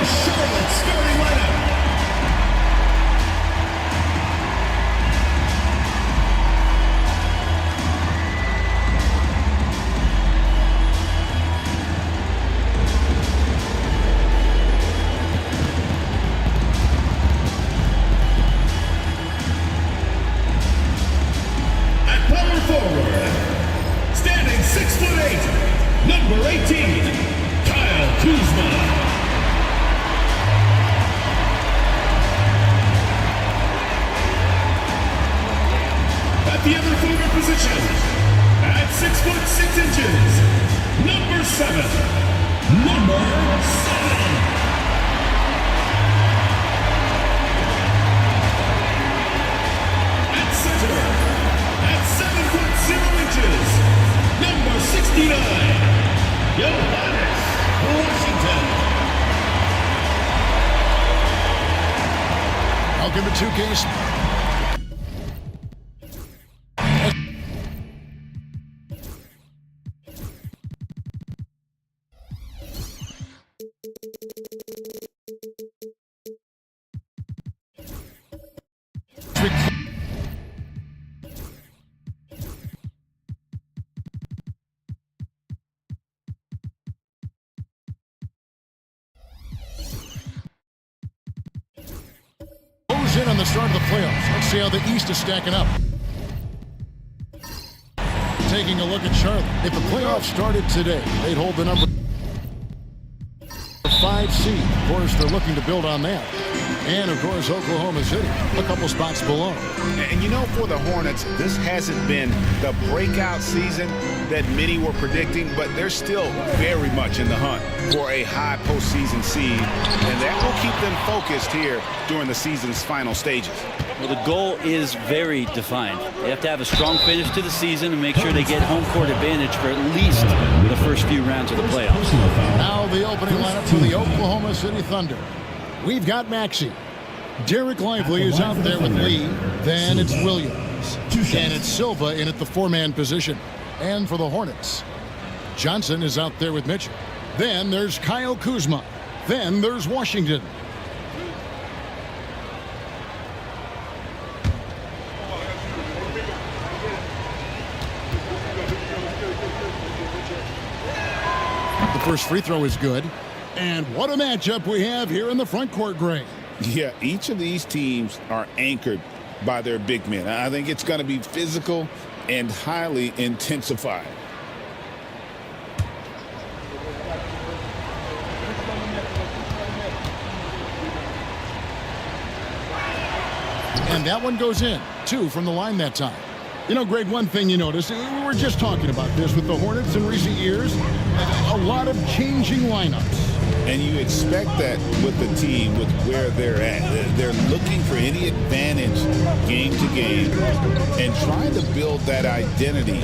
Charlotte starting lineup. Number 18, Kyle Kuzma. At the other forward position, at 6'6" number 7. At center, at 7'0" number 69. Hornets, Washington. I'll give it 2 case. In on the start of the playoffs. Let's see how the East is stacking up. Taking a look at Charlotte. If the playoffs started today, they'd hold the number 5 seed. Of course, they're looking to build on that. And, of course, Oklahoma City, a couple spots below. And, you know, for the Hornets, this hasn't been the breakout season that many were predicting, but they're still very much in the hunt for a high postseason seed, and that will keep them focused here during the season's final stages. Well, the goal is very defined. They have to have a strong finish to the season and make sure they get home court advantage for at least the first few rounds of the playoffs. Now the opening lineup for the Oklahoma City Thunder. We've got Maxey. Derek Lively is out there with Lee. Then it's Williams. And it's Silva in at the 4-man position. And for the Hornets, Johnson is out there with Mitchell. Then there's Kyle Kuzma. Then there's Washington. The first free throw is good. And what a matchup we have here in the front court, Gray. Yeah, each of these teams are anchored by their big men. I think it's going to be physical and highly intensified. And that one goes in. 2 from the line that time. You know, Greg, one thing you notice, we were just talking about this with the Hornets in recent years, a lot of changing lineups. And you expect that with the team, with where they're at. They're looking for any advantage game to game and trying to build that identity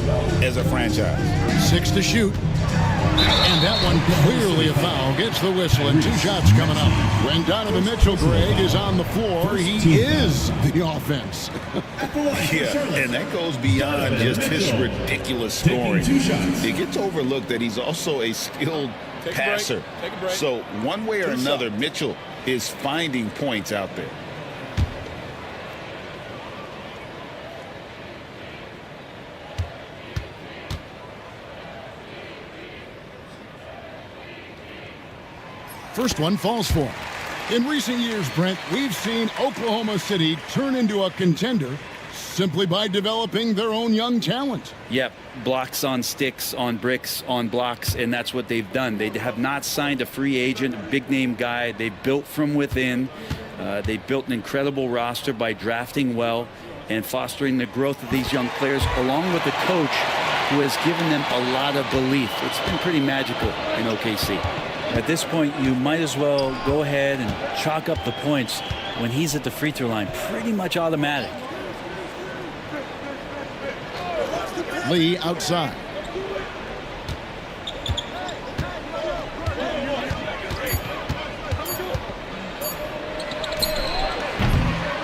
as a franchise. 6 to shoot. And that one clearly a foul. Gets the whistle and 2 shots coming up. When Donovan Mitchell, Greg, is on the floor, he is the offense. Yeah, and that goes beyond just his ridiculous scoring. It gets overlooked that he's also a skilled passer. So one way or another, Mitchell is finding points out there. First one falls for him. In recent years, Brent, we've seen Oklahoma City turn into a contender simply by developing their own young talent. Yep, blocks on sticks, on bricks, on blocks, and that's what they've done. They have not signed a free agent, a big-name guy. They built from within. They built an incredible roster by drafting well and fostering the growth of these young players, along with a coach who has given them a lot of belief. It's been pretty magical in OKC. At this point, you might as well go ahead and chalk up the points when he's at the free throw line. Pretty much automatic. Lee outside.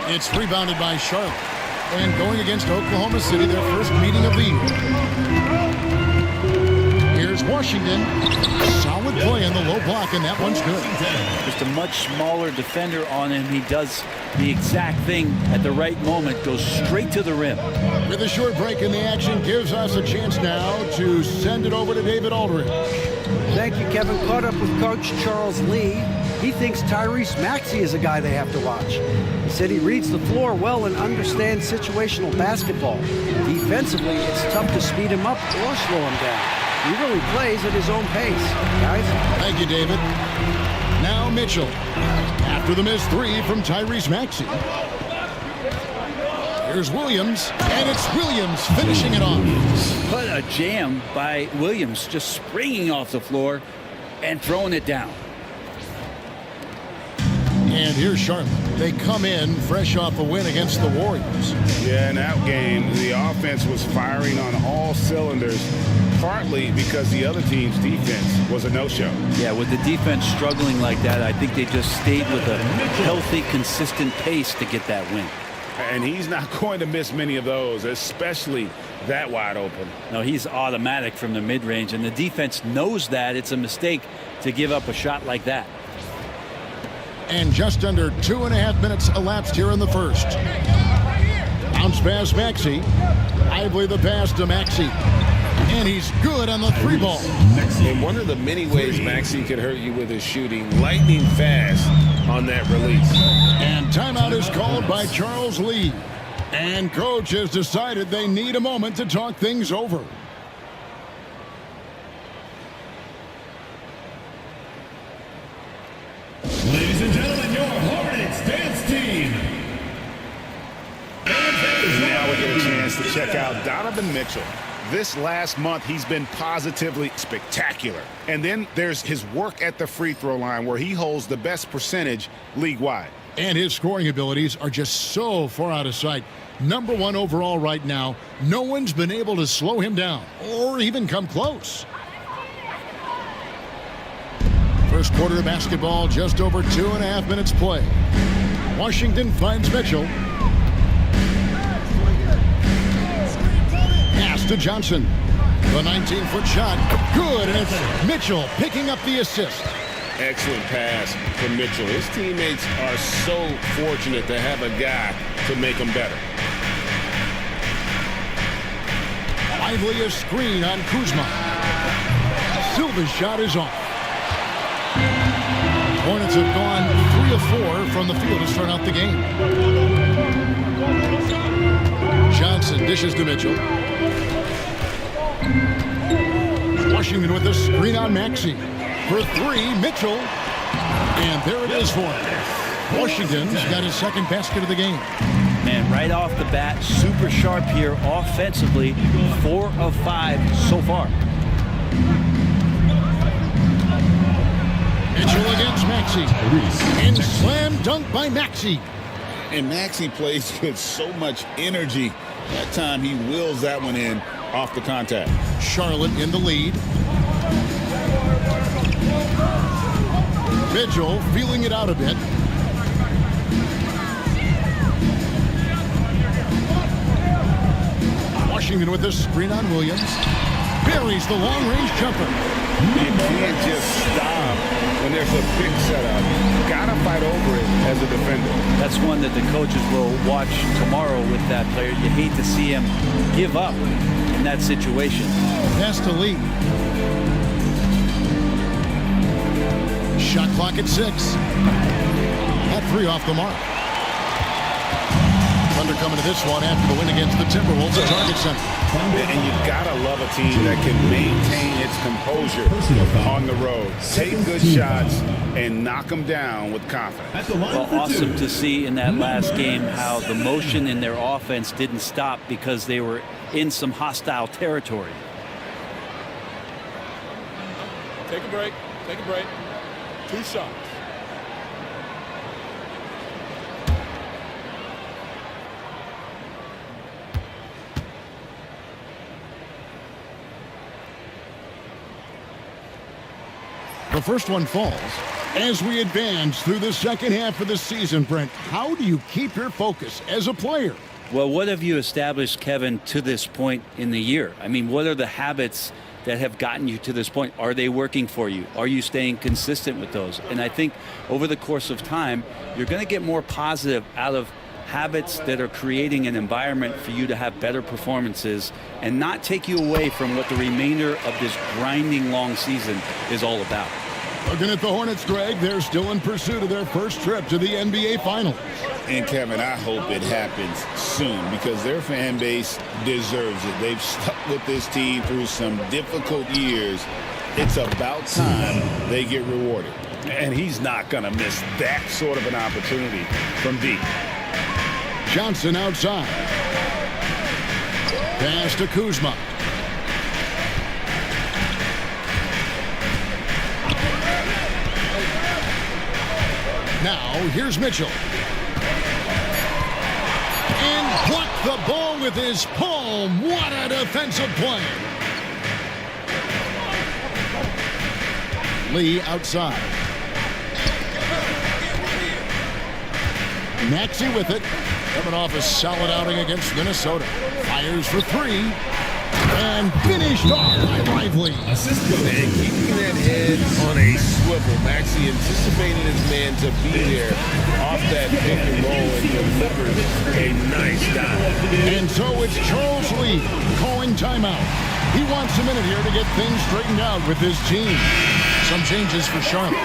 It's rebounded by Charlotte. And going against Oklahoma City, their first meeting of the year. Here's Washington. Solid Good play in the low block, and that one's good. Just a much smaller defender on him. He does the exact thing at the right moment, goes straight to the rim. With a short break in the action, gives us a chance now to send it over to David Aldridge. Thank you, Kevin. Caught up with Coach Charles Lee. He thinks Tyrese Maxey is a guy they have to watch. He said he reads the floor well and understands situational basketball. Defensively, it's tough to speed him up or slow him down. He really plays at his own pace, guys. Thank you, David. Now Mitchell. After the missed three from Tyrese Maxey. Here's Williams, and it's Williams finishing it off. What a jam by Williams, just springing off the floor and throwing it down. And here's Charlotte. They come in fresh off a win against the Warriors. Yeah, in that game, the offense was firing on all cylinders, partly because the other team's defense was a no-show. Yeah, with the defense struggling like that, I think they just stayed with a healthy, consistent pace to get that win. And he's not going to miss many of those, especially that wide open. No, he's automatic from the mid-range, and the defense knows that it's a mistake to give up a shot like that. And just under 2.5 minutes elapsed here in the first. Bounce pass Maxey. Lively the pass to Maxey. And he's good on the three ball. In one of the many ways Maxey could hurt you with his shooting, lightning fast on that release. And timeout is called by Charles Lee. And coach has decided they need a moment to talk things over. Ladies and gentlemen, your Hornets dance team. Now we get a chance to check out Donovan Mitchell. This last month, he's been positively spectacular. And then there's his work at the free throw line where he holds the best percentage league-wide. And his scoring abilities are just so far out of sight. #1 overall right now. No one's been able to slow him down or even come close. First quarter of basketball, just over 2.5 minutes play. Washington finds Mitchell. Pass to Johnson. The 19-foot shot. Good, and it's Mitchell picking up the assist. Excellent pass from Mitchell. His teammates are so fortunate to have a guy to make them better. Lively a screen on Kuzma. Silva's shot is off. Hornets have gone 3 of 4 from the field to start out the game. Johnson dishes to Mitchell. Washington with a screen on Maxey. For 3, Mitchell. And there it is for him. Washington's got his second basket of the game. Man, right off the bat, super sharp here offensively. 4 of 5 so far. Mitchell against Maxey. And slam dunk by Maxey. And Maxey plays with so much energy. That time he wills that one in off the contact. Charlotte in the lead. Mitchell feeling it out a bit. Washington with the screen on Williams. Buries the long-range jumper. You can't just stop when there's a big setup. You gotta fight over it as a defender. That's one that the coaches will watch tomorrow with that player. You hate to see him give up in that situation. Pass to Lee. Shot clock at 6. That 3 off the mark. Thunder coming to this one after the win against the Timberwolves at Target Center. And you've got to love a team that can maintain its composure on the road. Take good shots and knock them down with confidence. Well, awesome to see in that last game how the motion in their offense didn't stop because they were in some hostile territory. Take a break. Take a break. 2 shots. The first one falls. As we advance through the second half of the season, Brent, how do you keep your focus as a player? Well, what have you established, Kevin, to this point in the year? I mean, what are the habits that have gotten you to this point? Are they working for you? Are you staying consistent with those? And I think over the course of time, you're going to get more positive out of habits that are creating an environment for you to have better performances and not take you away from what the remainder of this grinding long season is all about. Looking at the Hornets, Greg, they're still in pursuit of their first trip to the NBA Finals. And Kevin, I hope it happens soon because their fan base deserves it. They've stuck with this team through some difficult years. It's about time they get rewarded. And he's not going to miss that sort of an opportunity from deep. Johnson outside. Pass to Kuzma. Now, here's Mitchell. And blocked the ball with his palm. What a defensive play. Lee outside. Maxey with it. Coming off a solid outing against Minnesota. Fires for three. And finished off by Lively. And keeping that head on a swivel. Maxey anticipated his man to be there off that pick and roll and delivers a nice dive. And so it's Charles Lee calling timeout. He wants a minute here to get things straightened out with his team. Some changes for Charlotte.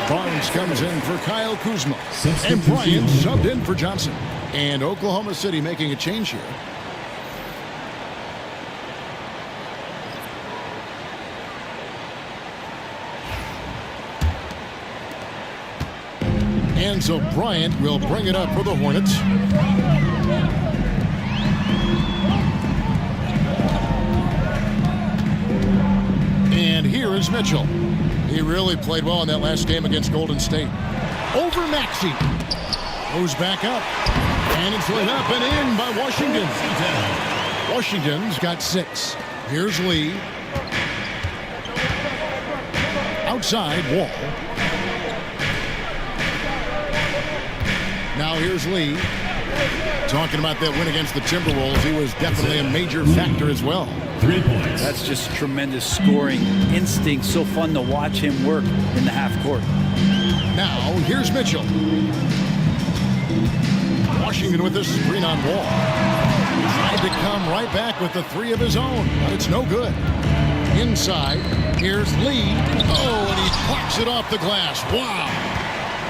Barnes comes in for Kyle Kuzma. And Bryant subbed in for Johnson. And Oklahoma City making a change here. And so Bryant will bring it up for the Hornets. And here is Mitchell. He really played well in that last game against Golden State. Over Maxey. Goes back up. And it's lit up and in by Washington. Washington's got 6. Here's Lee. Outside, Wall. Now here's Lee. Talking about that win against the Timberwolves, he was definitely a major factor as well. 3 points. That's just tremendous scoring instinct. So fun to watch him work in the half court. Now here's Mitchell. Washington with this screen on Wall. Tried to come right back with the 3 of his own, but it's no good. Inside, here's Lee. Oh, and he blocks it off the glass. Wow.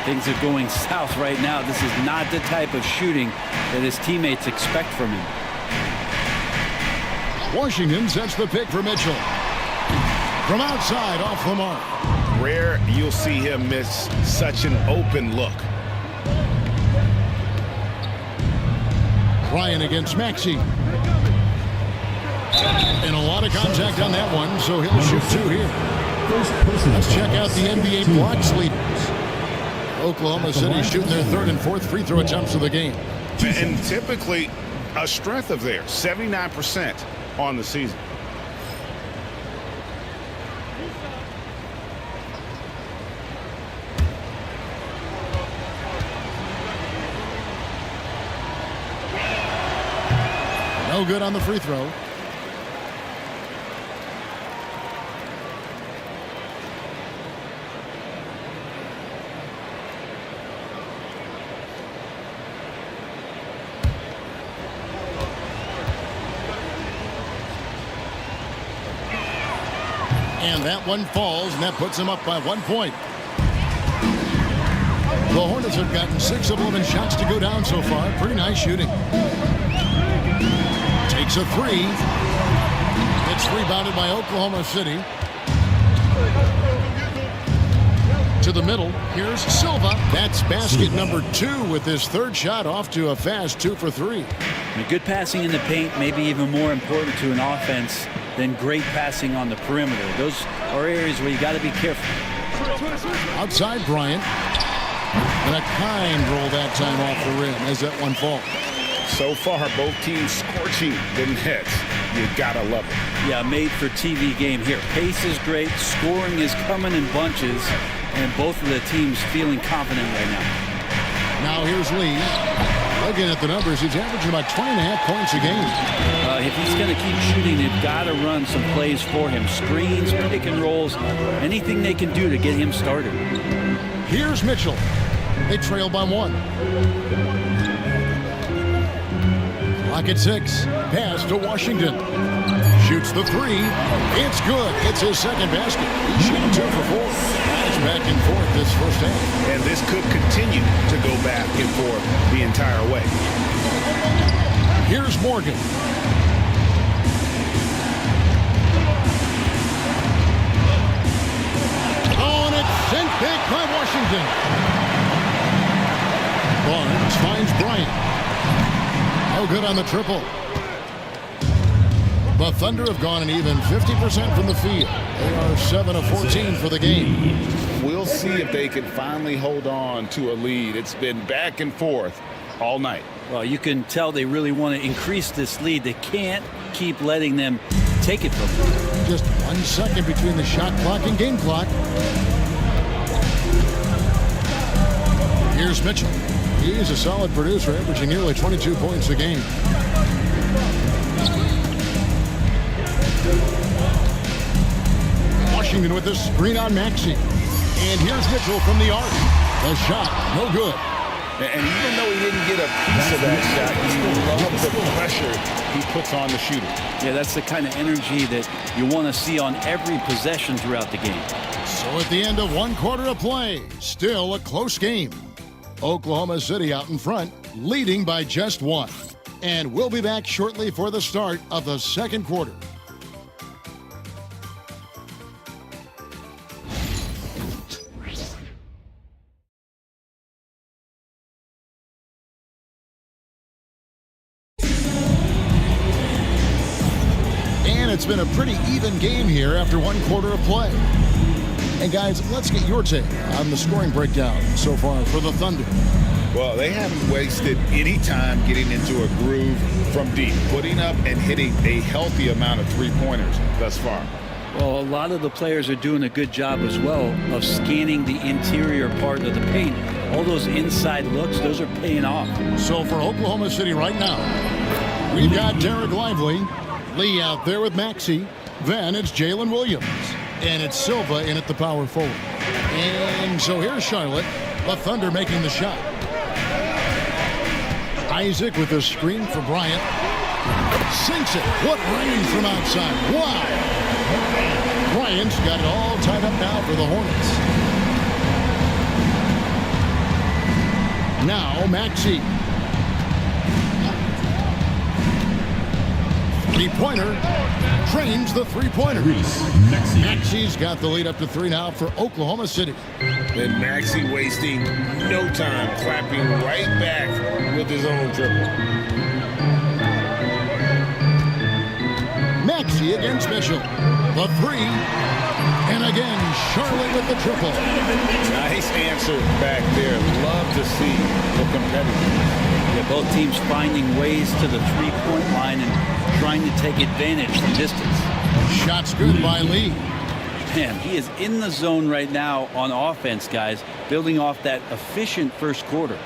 Things are going south right now. This is not the type of shooting that his teammates expect from him. Washington sets the pick for Mitchell. From outside, off the mark. Rare you'll see him miss such an open look. Ryan against Maxey. And a lot of contact on that one, so he'll shoot 2 here. Let's check out the NBA blocks leaders. Oklahoma City shooting their 3rd and 4th free throw attempts of the game. And typically a strength of theirs, 79% on the season. No good on the free throw. And that one falls, and that puts them up by 1 point. The Hornets have gotten 6 of 11 shots to go down so far. Pretty nice shooting. Takes a 3. It's rebounded by Oklahoma City. To the middle. Here's Silva. That's basket number 2 with his 3rd shot off to a fast 2 for 3. And good passing in the paint may be even more important to an offense than great passing on the perimeter. Those are areas where you got to be careful. Outside Bryant. And a kind roll that time off the rim as that one falls. So far, both teams scorching the nets. You gotta love it. Yeah, made for TV game here. Pace is great. Scoring is coming in bunches. And both of the teams feeling confident right now. Now here's Lee. Looking at the numbers, he's averaging about 20.5 points a game. if he's going to keep shooting, they've got to run some plays for him. Screens, pick and rolls, anything they can do to get him started. Here's Mitchell. They trail by 1. Clock at 6. Pass to Washington. Shoots the 3. It's good. It's his second basket. He's shooting 2 for 4. Nice back and forth this first half. And this could continue to go back and forth the entire way. Here's Morgan. Oh, and it's sent back by Washington. Barnes finds Bryant. No good on the triple. The Thunder have gone an even 50% from the field. They are 7 of 14 for the game. We'll see if they can finally hold on to a lead. It's been back and forth all night. Well, you can tell they really want to increase this lead. They can't keep letting them take it from them. Just 1 second between the shot clock and game clock. Here's Mitchell. He's a solid producer, averaging nearly 22 points a game. Washington with this screen on Maxey. And here's Mitchell from the arc. The shot, no good. And even though he didn't get a piece of that shot, you love the pressure he puts on the shooter. Yeah, that's the kind of energy that you want to see on every possession throughout the game. So at the end of 1 quarter of play, still a close game. Oklahoma City out in front, leading by just 1. And we'll be back shortly for the start of the second quarter. It's been a pretty even game here after 1 quarter of play. And guys, let's get your take on the scoring breakdown so far for the Thunder. Well, they haven't wasted any time getting into a groove from deep, putting up and hitting a healthy amount of three-pointers thus far. Well, a lot of the players are doing a good job as well of scanning the interior part of the paint. All those inside looks, those are paying off. So for Oklahoma City right now, we've got Derek Lively. Lee out there with Maxey. Then it's Jalen Williams. And it's Silva in at the power forward. And so here's Charlotte. The Thunder making the shot. Isaac with a screen for Bryant. Sinks it. What range from outside. Wow. Bryant's got it all tied up now for the Hornets. Now Maxey. Three-pointer. Trains the three-pointer. Maxey's got the lead up to 3 now for Oklahoma City. And Maxey wasting no time, clapping right back with his own triple. Maxey against Mitchell. The 3. And again, Charlotte with the triple. Nice answer back there. Love to see the competitiveness. Yeah, both teams finding ways to the three-point line and trying to take advantage from distance. Shots good by Lee. Man, he is in the zone right now on offense, guys, building off that efficient first quarter.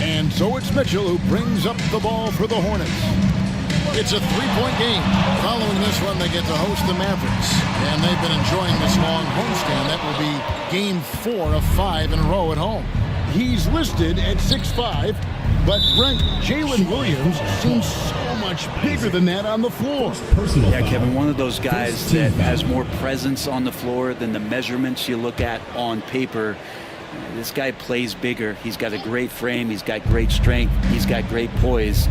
And so it's Mitchell who brings up the ball for the Hornets. It's a 3-point game. Following this one, they get to host the Mavericks. And they've been enjoying this long homestand. That will be game 4 of 5 in a row at home. He's listed at 6'5", but Brent, Jalen Williams seems so much bigger than that on the floor. Yeah, Kevin, one of those guys that has more presence on the floor than the measurements you look at on paper. This guy plays bigger. He's got a great frame. He's got great strength. He's got great poise.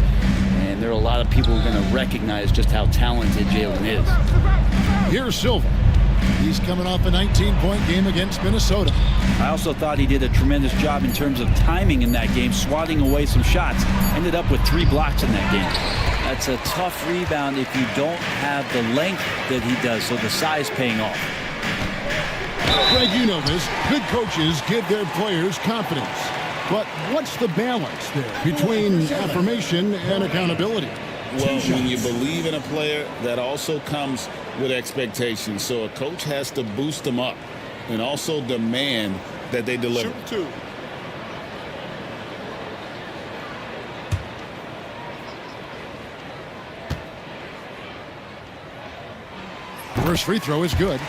And there are a lot of people who are going to recognize just how talented Jalen is. Here's Silva. He's coming off a 19-point game against Minnesota. I also thought he did a tremendous job in terms of timing in that game, swatting away some shots. Ended up with 3 blocks in that game. That's a tough rebound if you don't have the length that he does, so the size paying off. Greg, you know this. Good coaches give their players confidence. But what's the balance there between affirmation and accountability? Well, when you believe in a player, that also comes with expectations. So a coach has to boost them up and also demand that they deliver. Shoot 2. First free throw is good.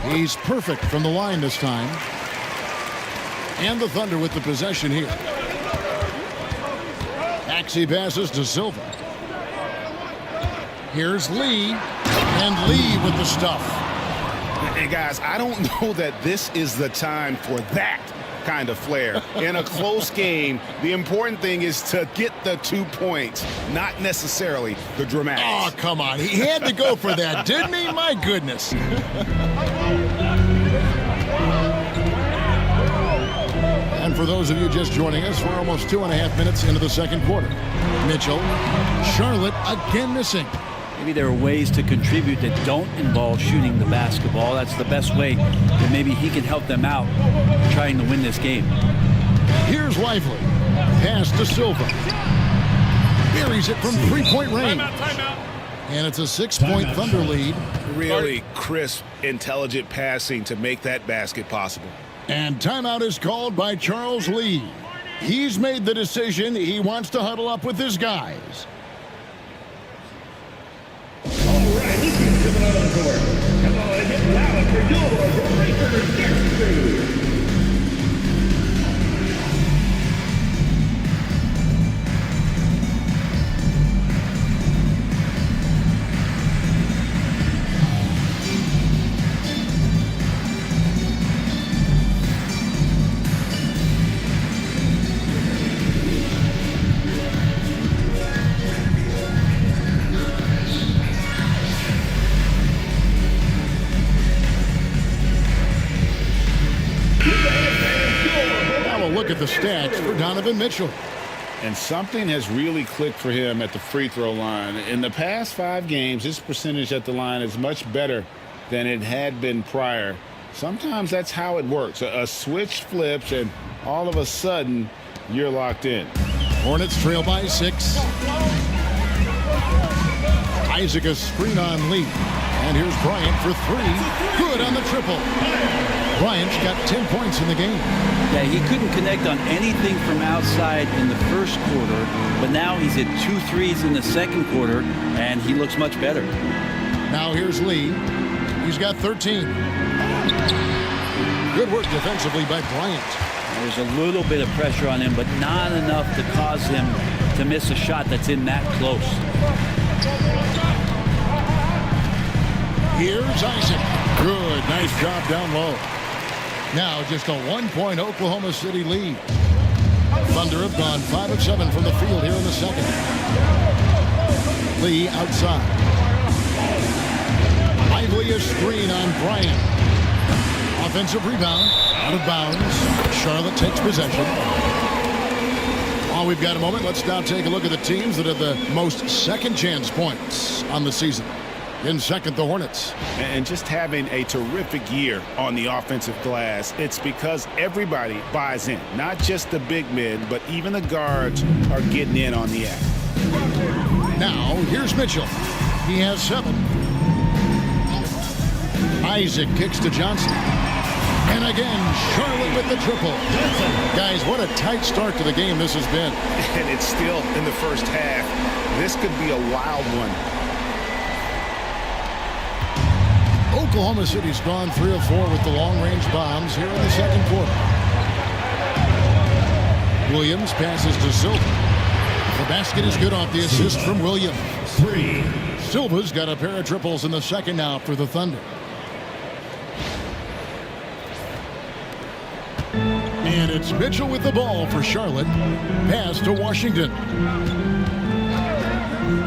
He's perfect from the line this time. And the Thunder with the possession here. Maxey passes to Silva. Here's Lee. And Lee with the stuff. Hey, guys, I don't know that this is the time for that kind of flair. In a close game, the important thing is to get the 2 points, not necessarily the dramatics. Oh, come on. He had to go for that, didn't he? My goodness. And for those of you just joining us, we're almost 2.5 minutes into the second quarter. Mitchell, Charlotte again missing. Maybe there are ways to contribute that don't involve shooting the basketball. That's the best way that maybe he can help them out trying to win this game. Here's Lively. Pass to Silva. Buries it from three-point range. And it's a 6-point Thunder lead. Really crisp, intelligent passing to make that basket possible. And timeout is called by Charles Lee. He's made the decision. He wants to huddle up with his guys. All right, this is coming out on the court. Come on, get loud for your Breakers next crew. Look at the stats for Donovan Mitchell. And something has really clicked for him at the free throw line. In the past 5 games, his percentage at the line is much better than it had been prior. Sometimes that's how it works. A switch flips, and all of a sudden, you're locked in. Hornets trail by 6. Isaac a screen on Lee. And here's Bryant for 3. Good on the triple. Bryant's got 10 points in the game. Yeah, he couldn't connect on anything from outside in the first quarter, but now he's at 2 threes in the second quarter, and he looks much better. Now here's Lee. He's got 13. Good work defensively by Bryant. There's a little bit of pressure on him, but not enough to cause him to miss a shot that's in that close. Here's Isaac. Good, nice job down low. Now just a 1-point Oklahoma City lead. Thunder have gone 5 of 7 from the field here in the second. Lee outside. Lively a screen on Bryant. Offensive rebound. Out of bounds. Charlotte takes possession. While we've got a moment, let's now take a look at the teams that have the most second chance points on the season. In second, the Hornets. And just having a terrific year on the offensive glass, it's because everybody buys in. Not just the big men, but even the guards are getting in on the act. Now, here's Mitchell. He has 7. Isaac kicks to Johnson. And again, Charlotte with the triple. Guys, what a tight start to the game this has been. And it's still in the first half. This could be a wild one. Oklahoma City's gone 3 of 4 with the long-range bombs here in the second quarter. Williams passes to Silva. The basket is good off the assist from Williams. 3. Silva's got a pair of triples in the second now for the Thunder. And it's Mitchell with the ball for Charlotte. Pass to Washington.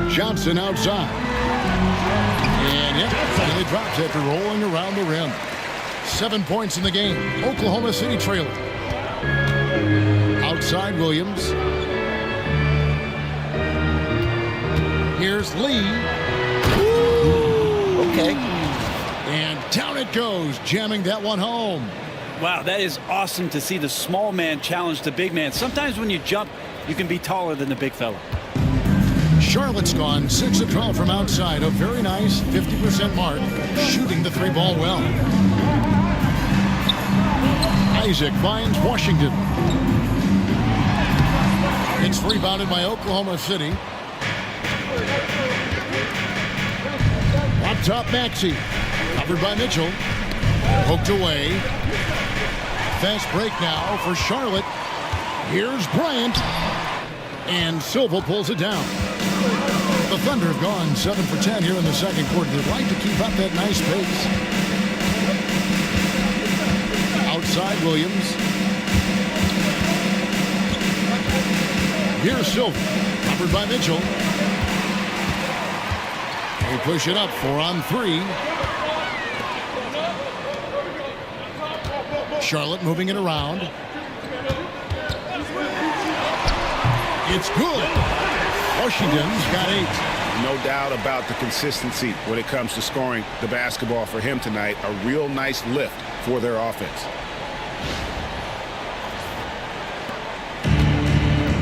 Johnson outside. And yep, finally drops after rolling around the rim. 7 points in the game. Oklahoma City trailing. Outside Williams. Here's Lee. Ooh, okay. And down it goes, jamming that one home. Wow, that is awesome to see the small man challenge the big man. Sometimes when you jump, you can be taller than the big fella. Charlotte's gone 6 of 12 from outside. A very nice 50% mark. Shooting the 3-ball well. Isaac finds Washington. It's rebounded by Oklahoma City. Up top, Maxey. Covered by Mitchell. Poked away. Fast break now for Charlotte. Here's Bryant. And Silva pulls it down. The Thunder have gone 7 for 10 here in the second quarter. They'd like to keep up that nice pace. Outside Williams. Here's Silva. Covered by Mitchell. They push it up 4-on-3. Charlotte moving it around. It's good. Washington's got 8. No doubt about the consistency when it comes to scoring the basketball for him tonight. A real nice lift for their offense.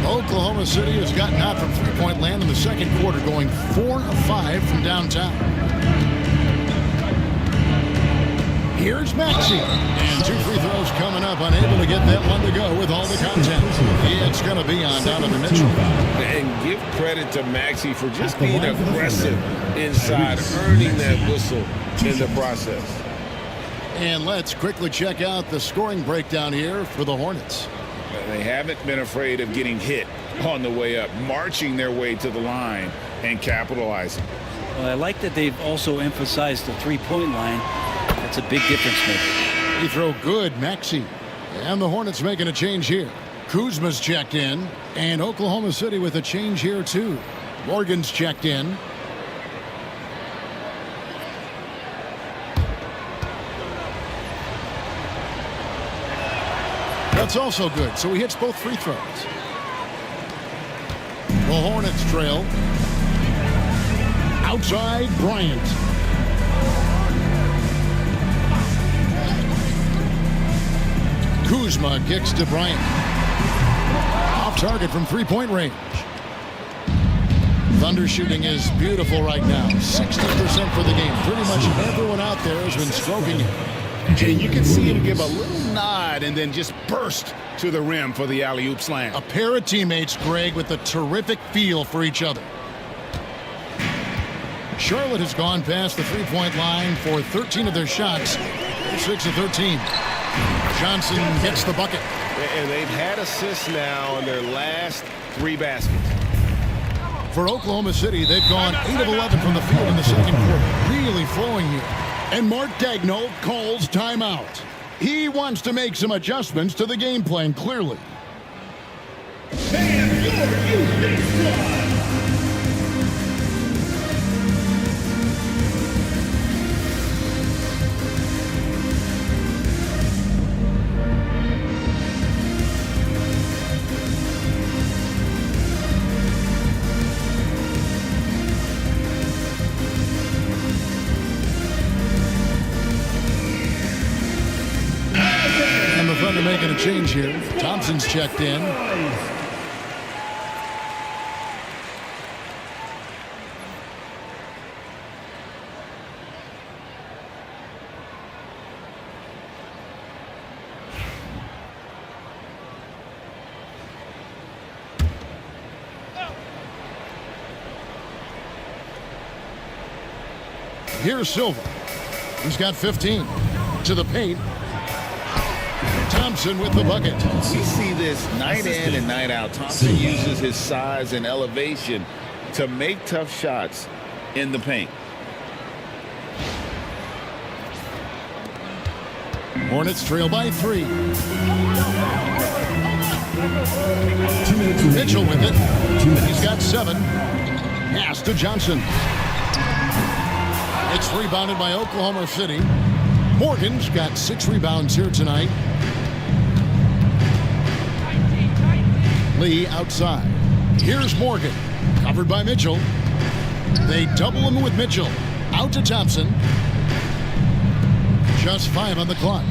Oklahoma City has gotten out from three-point land in the second quarter, going 4 of 5 from downtown. Here's Maxey. And 2 free throws coming up, unable to get that one to go with all the content. It's going to be on Donovan Mitchell. And give credit to Maxey for just being aggressive inside, earning that whistle in the process. And let's quickly check out the scoring breakdown here for the Hornets. They haven't been afraid of getting hit on the way up, marching their way to the line and capitalizing. Well, I like that they've also emphasized the three-point line. That's a big difference maker. Free throw good, Maxey. And the Hornets making a change here. Kuzma's checked in, and Oklahoma City with a change here too. Morgan's checked in. That's also good, so he hits both free throws. The Hornets trail. Outside, Bryant. Kuzma kicks to Bryant. Off target from three-point range. Thunder shooting is beautiful right now. 60% for the game. Pretty much everyone out there has been stroking it. And you can see him give a little nod and then just burst to the rim for the alley-oop slam. A pair of teammates, Greg, with a terrific feel for each other. Charlotte has gone past the three-point line for 13 of their shots. 6 of 13. Johnson gets the bucket. And they've had assists now on their last 3 baskets. For Oklahoma City, they've gone 8 of 11 from the field in the second quarter. Really flowing here. And Mark Daigneault calls timeout. He wants to make some adjustments to the game plan, clearly. And your Houston squad. Making a change here. Thompson's checked in. Here's Silva. He's got 15. To the paint. Thompson with the bucket. We see this night in and night out. Thompson uses his size and elevation to make tough shots in the paint. Hornets trail by 3. Mitchell with it. He's got 7. Pass to Johnson. It's rebounded by Oklahoma City. Morgan's got 6 rebounds here tonight. Lee outside. Here's Morgan. Covered by Mitchell. They double him with Mitchell. Out to Thompson. Just 5 on the clock.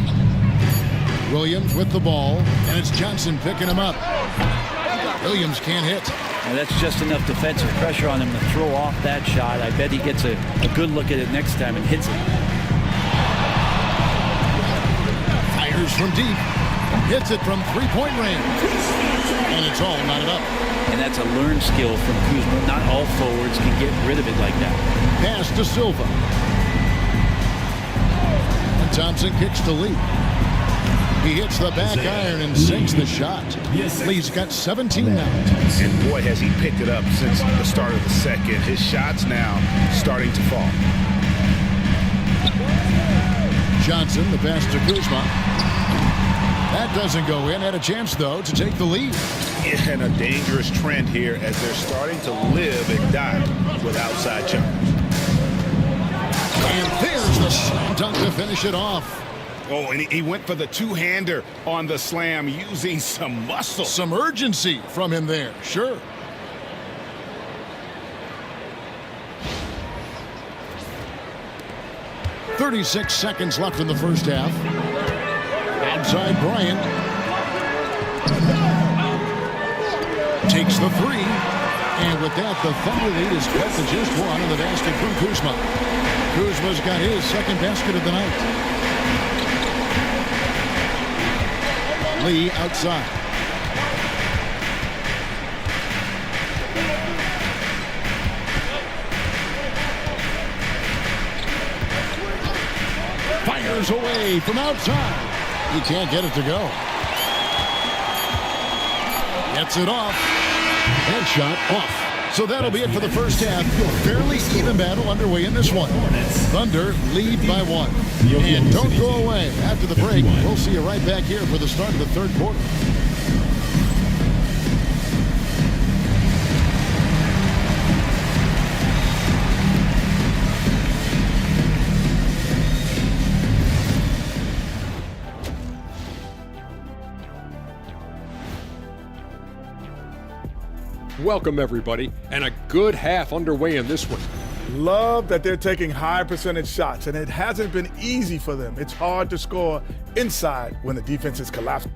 Williams with the ball. And it's Johnson picking him up. Williams can't hit. And that's just enough defensive pressure on him to throw off that shot. I bet he gets a good look at it next time and hits it. Fires from deep. Hits it from three-point range. And it's all knotted up. And that's a learned skill from Kuzma. Not all forwards can get rid of it like that. Pass to Silva. And Thompson kicks to Lee. He hits the back iron and sinks the shot. Lee's got 17 now. And boy, has he picked it up since the start of the second. His shot's now starting to fall. Johnson, the pass to Kuzma. That doesn't go in. Had a chance, though, to take the lead. And a dangerous trend here as they're starting to live and die with outside charge. And there's the slam dunk to finish it off. Oh, and he went for the two-hander on the slam using some muscle. Some urgency from him there, sure. "36 seconds left in the first half. Outside Bryant. Takes the three. And with that, the Thunder lead is cut to just one on the basket from Kuzma. Kuzma's got his second basket of the night. Lee outside. Fires away from outside. He can't get it to go. Gets it off. Headshot off. So that'll be it for the first half. Fairly even battle underway in this one. Thunder lead by one. And don't go away. After the break, we'll see you right back here for the start of the third quarter. Welcome, everybody, and a good half underway in this one. Love that they're taking high percentage shots, and it hasn't been easy for them. It's hard to score inside when the defense is collapsing.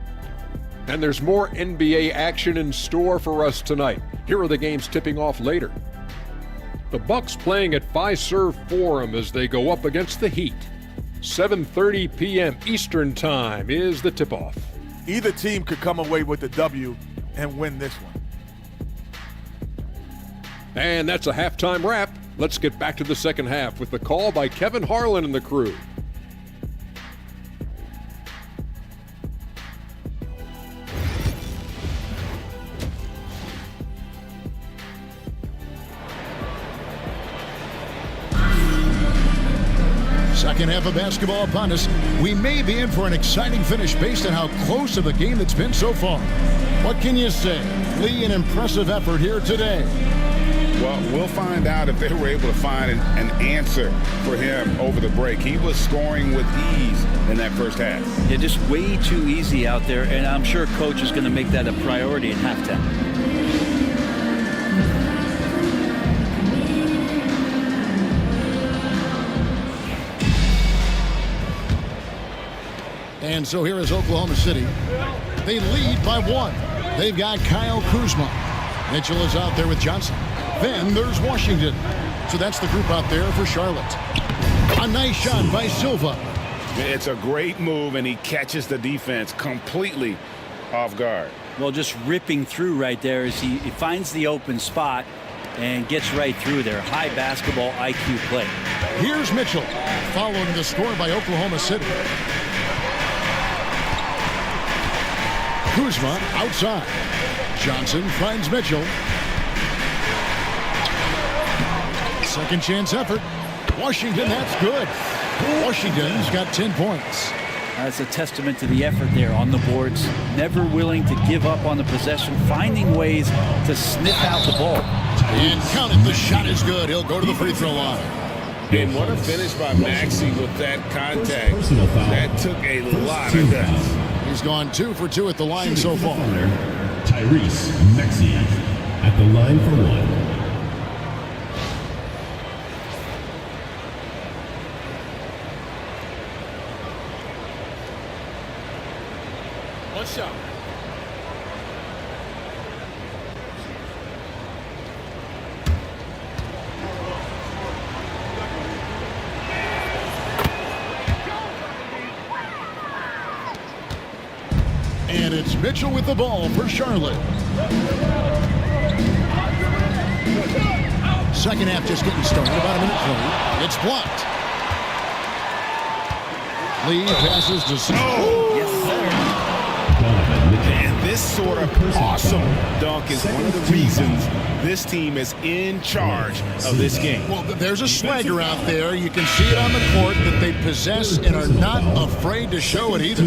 And there's more NBA action in store for us tonight. Here are the games tipping off later. The Bucks playing at Fiserv Forum as they go up against the Heat. 7:30 p.m. Eastern Time is the tip-off. Either team could come away with the W and win this one. And that's a halftime wrap. Let's get back to the second half with the call by Kevin Harlan and the crew. Second half of basketball upon us. We may be in for an exciting finish based on how close of a game it's been so far. What can you say? Lee, an impressive effort here today. Well, we'll find out if they were able to find an answer for him over the break. He was scoring with ease in that first half. Yeah, just way too easy out there, and I'm sure Coach is going to make that a priority in halftime. And so here is Oklahoma City. They lead by one. They've got Kyle Kuzma. Mitchell is out there with Johnson. Then there's Washington. So that's the group out there for Charlotte. A nice shot by Silva. It's a great move, and he catches the defense completely off guard. Well, just ripping through right there as he finds the open spot and gets right through there. High basketball IQ play. Here's Mitchell, following the score by Oklahoma City. Kuzma outside. Johnson finds Mitchell. Second chance effort. Washington, that's good. Washington's got 10 points. That's a testament to the effort there on the boards. Never willing to give up on the possession, finding ways to sniff out the ball. And count it, the shot is good. He'll go to the free throw line. And what a finish by Maxey with that contact. That took a lot of guts. He's gone 2 for 2 at the line so far. Tyrese Maxey at the line for one. One shot. Mitchell with the ball for Charlotte. Second half just getting started. About a minute played. It's blocked. Lee passes to Yes, sir. And this sort of awesome dunk is one of the reasons this team is in charge of this game. Well, there's a swagger out there. You can see it on the court that they possess and are not afraid to show it either.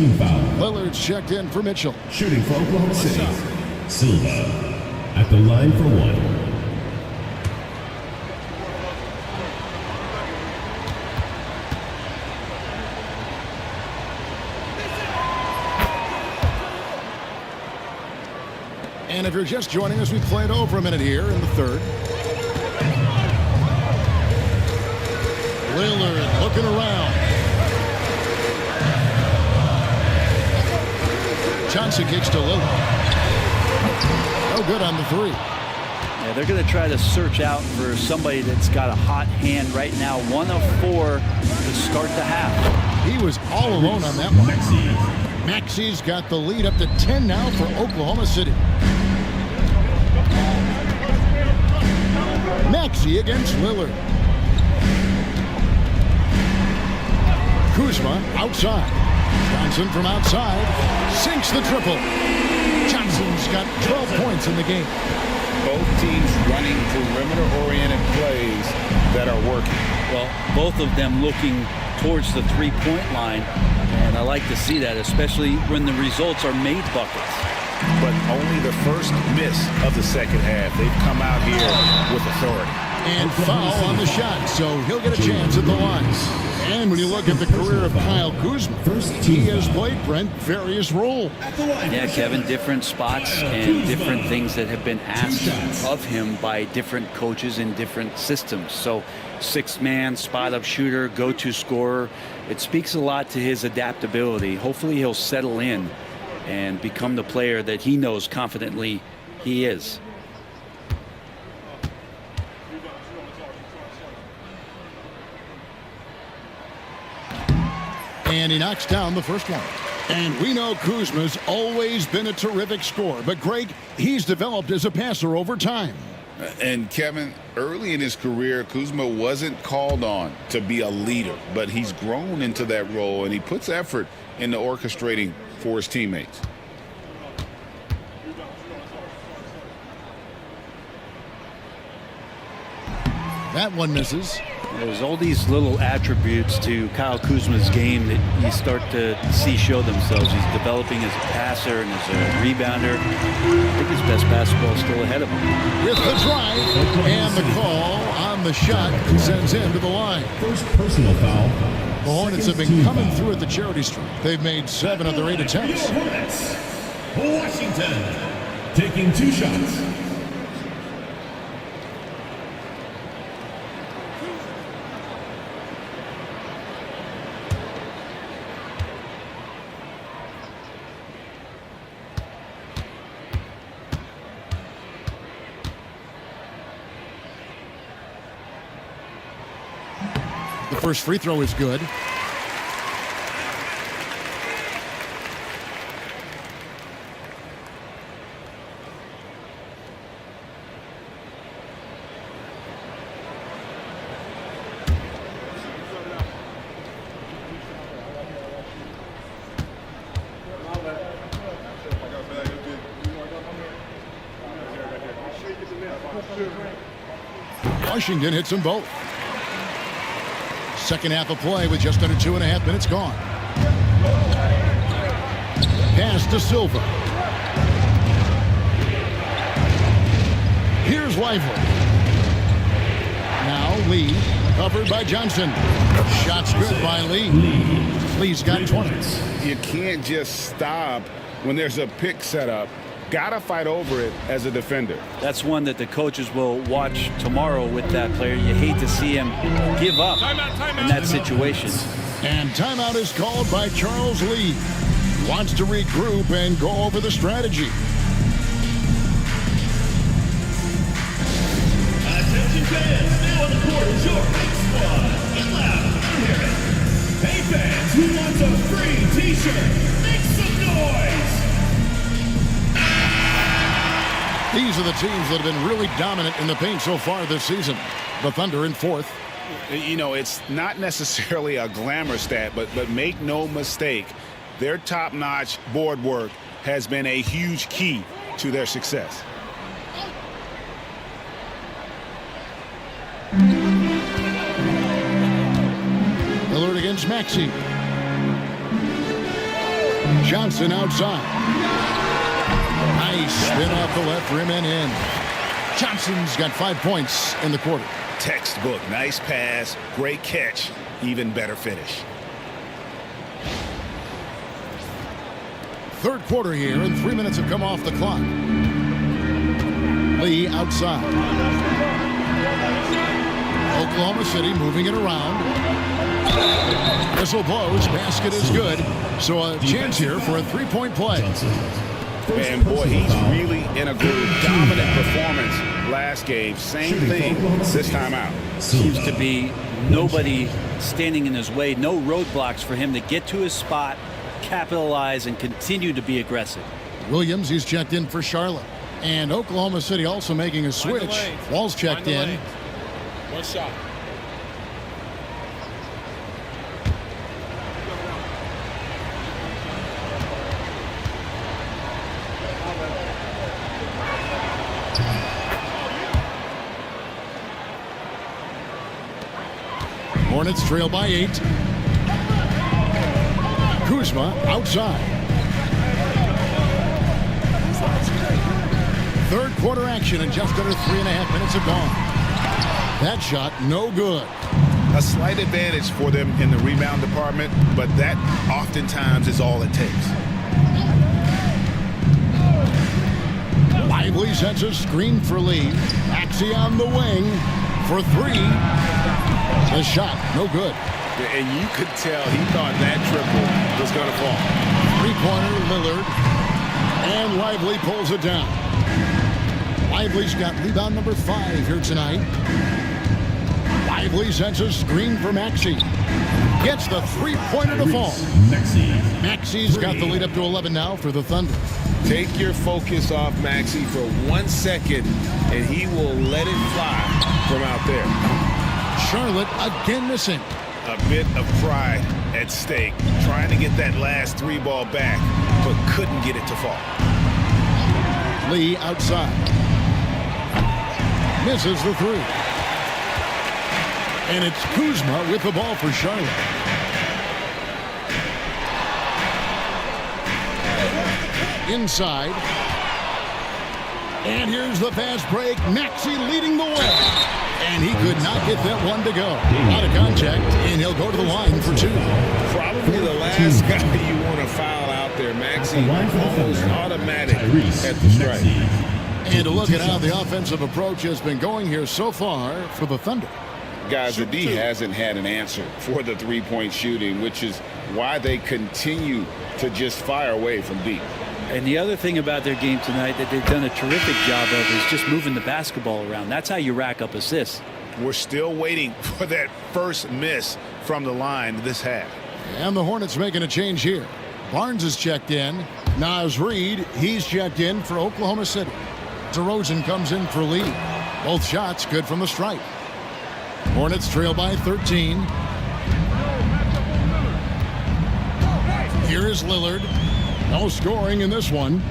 Lillard's checked in for Mitchell. Shooting for Oklahoma City, Silva at the line for one. And if you're just joining us, we played over a minute here in the third. Lillard looking around. Johnson kicks to Lillard. No good on the three. Yeah, they're going to try to search out for somebody that's got a hot hand right now. 1 of 4 to start the half. He was all alone on that one. Maxi's got the lead up to 10 now for Oklahoma City. Maxey against Lillard. Kuzma outside. Johnson from outside sinks the triple. Johnson's got 12 points in the game. Both teams running perimeter-oriented plays that are working. Well, both of them looking towards the three-point line, and I like to see that, especially when the results are made buckets. But only the first miss of the second half. They've come out here with authority. And foul on the shot, so he'll get a chance at the line. And when you look at the career of Kyle Kuzma, he has played, Brent, various roles. Yeah, Kevin, different spots and different things that have been asked of him by different coaches in different systems. So, six-man, spot-up shooter, go-to scorer. It speaks a lot to his adaptability. Hopefully he'll settle in and become the player that he knows confidently he is. And he knocks down the first one. And we know Kuzma's always been a terrific scorer. But, Greg, he's developed as a passer over time. And, Kevin, early in his career, Kuzma wasn't called on to be a leader. But he's grown into that role, and he puts effort into orchestrating for his teammates. That one misses. There's all these little attributes to Kyle Kuzma's game that you start to see show themselves. He's developing as a passer and as a rebounder. I think his best basketball is still ahead of him. With the drive and the call on the shot sends him to the line. First personal foul. The Hornets have been coming through at the charity stripe. They've made 7 of their 8 attempts. Hornets, Washington, taking 2 shots. The first free throw is good. Washington hits them both. Second half of play with just under 2.5 minutes gone. Pass to Silva. Here's Lively. Now Lee, covered by Johnson. Shots good by Lee. Lee's got 20. You can't just stop when there's a pick set up. Gotta fight over it as a defender. That's one that the coaches will watch tomorrow with that player. You hate to see him give up in that situation. And timeout is called by Charles Lee. Wants to regroup and go over the strategy. Attention fans, now on the court is your big squad. Get loud, hear it. Hey fans, who wants a free t-shirt? Make some noise. These are the teams that have been really dominant in the paint so far this season. The Thunder in fourth. You know, it's not necessarily a glamour stat, but make no mistake, their top-notch board work has been a huge key to their success. Lillard against Maxey. Johnson outside. Nice spin off the left rim and in. Johnson's got 5 points in the quarter. Textbook, nice pass, great catch, even better finish. Third quarter here, and 3 minutes have come off the clock. Lee outside. Oklahoma City moving it around. Whistle blows, basket is good. So a chance here for a three-point play. And boy, he's really in a good, dominant performance last game. Same thing this time out. Seems to be nobody standing in his way, no roadblocks for him to get to his spot, capitalize, and continue to be aggressive. Williams, he's checked in for Charlotte. And Oklahoma City also making a switch. Wall's checked in. One shot. Hornets trail by 8. Kuzma outside. Third quarter action, and just under 3.5 minutes have gone. That shot no good. A slight advantage for them in the rebound department, but that oftentimes is all it takes. Lively sets a screen for Lee. Maxey on the wing for 3. The shot no good. And you could tell he thought that triple was going to fall. Three-pointer Lillard. And Lively pulls it down. Lively's got rebound number 5 here tonight. Lively sets a screen for Maxey. Gets the three-pointer to fall. Maxey's got the lead up to 11 now for the Thunder. Take your focus off Maxey for 1 second, and he will let it fly from out there. Charlotte again missing. A bit of pride at stake, trying to get that last 3-ball back, but couldn't get it to fall. Lee outside. Misses the 3. And it's Kuzma with the ball for Charlotte. Inside. And here's the fast break. Maxey leading the way. And he could not get that one to go. Out of contact, and he'll go to the line for 2. Probably the last guy you want to foul out there. Maxey almost automatic at the strike. And to look at how the offensive approach has been going here so far for the Thunder. Guys, the D hasn't had an answer for the three-point shooting, which is why they continue to just fire away from deep. And the other thing about their game tonight that they've done a terrific job of is just moving the basketball around. That's how you rack up assists. We're still waiting for that first miss from the line this half. And the Hornets making a change here. Barnes is checked in. Naz Reid, he's checked in for Oklahoma City. DeRozan comes in for Lee. Both shots good from the stripe. Hornets trail by 13. Here is Lillard. No scoring in this one.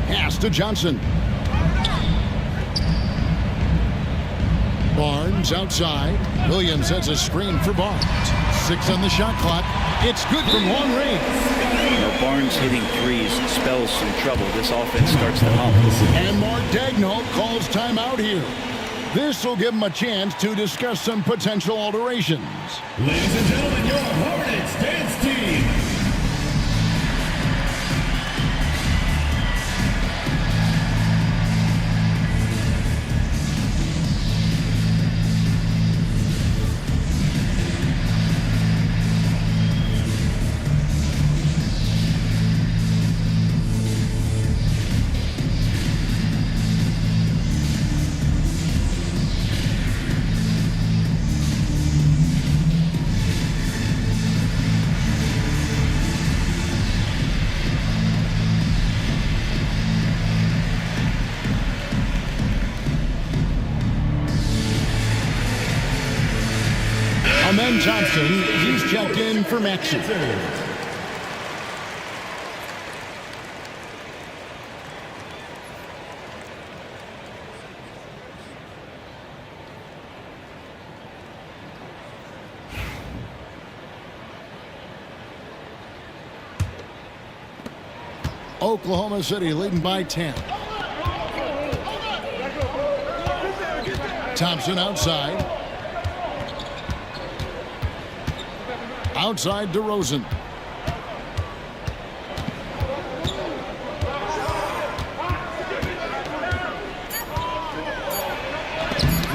Pass to Johnson. Barnes outside. Williams sets a screen for Barnes. 6 on the shot clock. It's good from long range. You know, Barnes hitting threes spells some trouble. This offense starts to hum. And Mark Daigneault calls timeout here. This will give him a chance to discuss some potential alterations. Ladies and gentlemen, your Hornets dance team. Amen Thompson, he's checked in for Maxey. Oklahoma City leading by 10. Thompson outside. Outside DeRozan.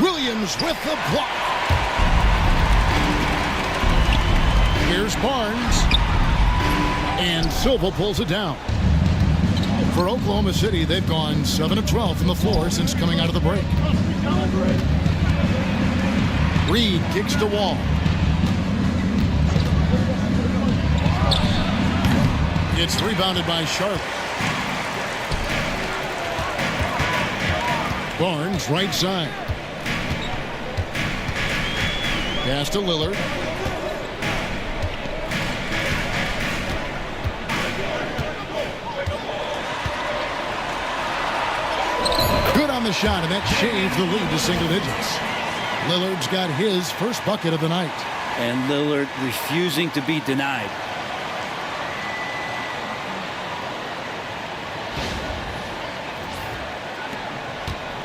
Williams with the block. Here's Barnes. And Silva pulls it down. For Oklahoma City, they've gone 7 of 12 from the floor since coming out of the break. Reed kicks to Wall. It's rebounded by Sharp. Barnes, right side. Pass to Lillard. Good on the shot, and that shaves the lead to single digits. Lillard's got his first bucket of the night. And Lillard refusing to be denied.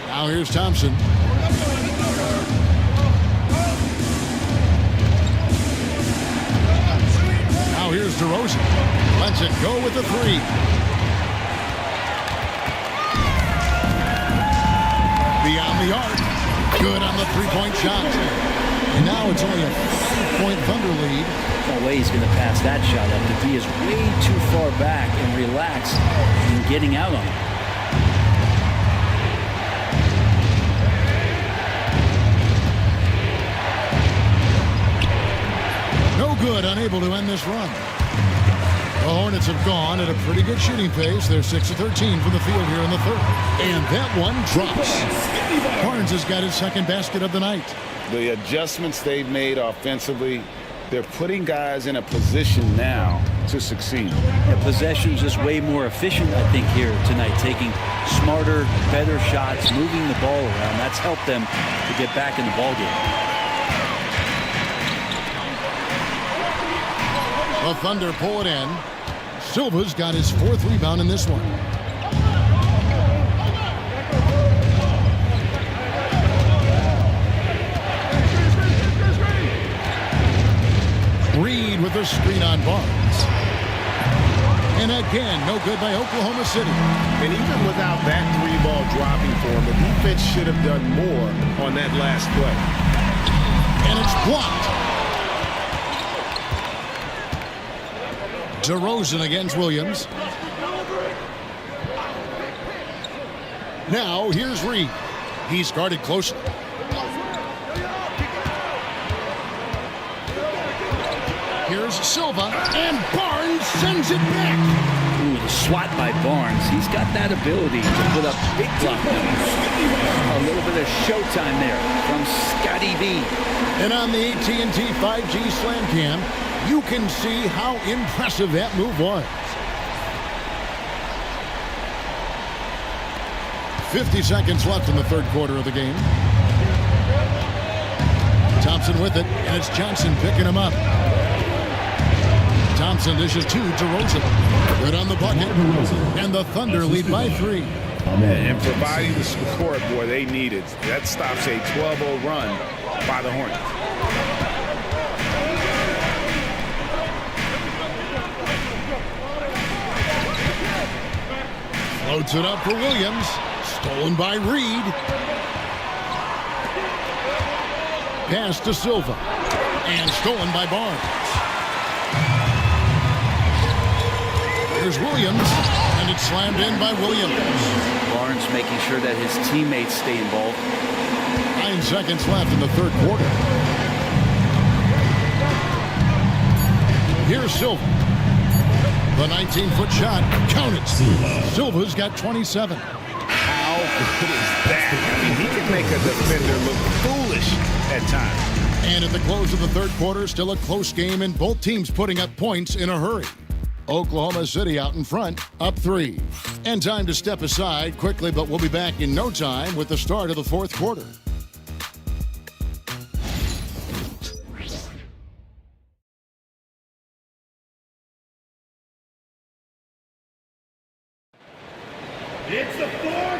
Now here's Thompson. Now here's DeRozan. Lets it go with the three. Beyond the arc. Good on the three-point shot. And now it's only a 5-point Thunder lead. No way he's going to pass that shot up. The D is way too far back and relaxed in getting out on it. No good, unable to end this run. The Hornets have gone at a pretty good shooting pace. They're 6 of 13 from the field here in the third. And that one drops. Barnes has got his second basket of the night. The adjustments they've made offensively, they're putting guys in a position now to succeed. The possession's just way more efficient, I think, here tonight. Taking smarter, better shots, moving the ball around. That's helped them to get back in the ball game. The Thunder pull it in. Silva's got his fourth rebound in this one. Reed with a screen on Barnes. And again, no good by Oklahoma City. And even without that three ball dropping for him, the defense should have done more on that last play. And it's blocked. DeRozan against Williams. Now here's Reed. He's guarded closely. Here's Silva, and Barnes sends it back. Ooh, the swat by Barnes. He's got that ability to put up big block numbers. A little bit of showtime there from Scotty B. And on the AT&T 5G Slam Cam, you can see how impressive that move was. 50 seconds left in the third quarter of the game. Thompson with it, and it's Johnson picking him up. Thompson dishes to DeRozan. Good on the bucket. And the Thunder lead by 3. And providing the support, boy, they needed. That stops a 12-0 run by the Hornets. Floats it up for Williams. Stolen by Reed. Pass to Silva. And stolen by Barnes. Here's Williams. And it's slammed in by Williams. Barnes making sure that his teammates stay involved. 9 seconds left in the third quarter. Here's Silva. The 19-foot shot. Count it. Silva's got 27. How good is that? I mean, he can make a defender look foolish finish at times. And at the close of the third quarter, still a close game and both teams putting up points in a hurry. Oklahoma City out in front, up 3. And time to step aside quickly, but we'll be back in no time with the start of the fourth quarter.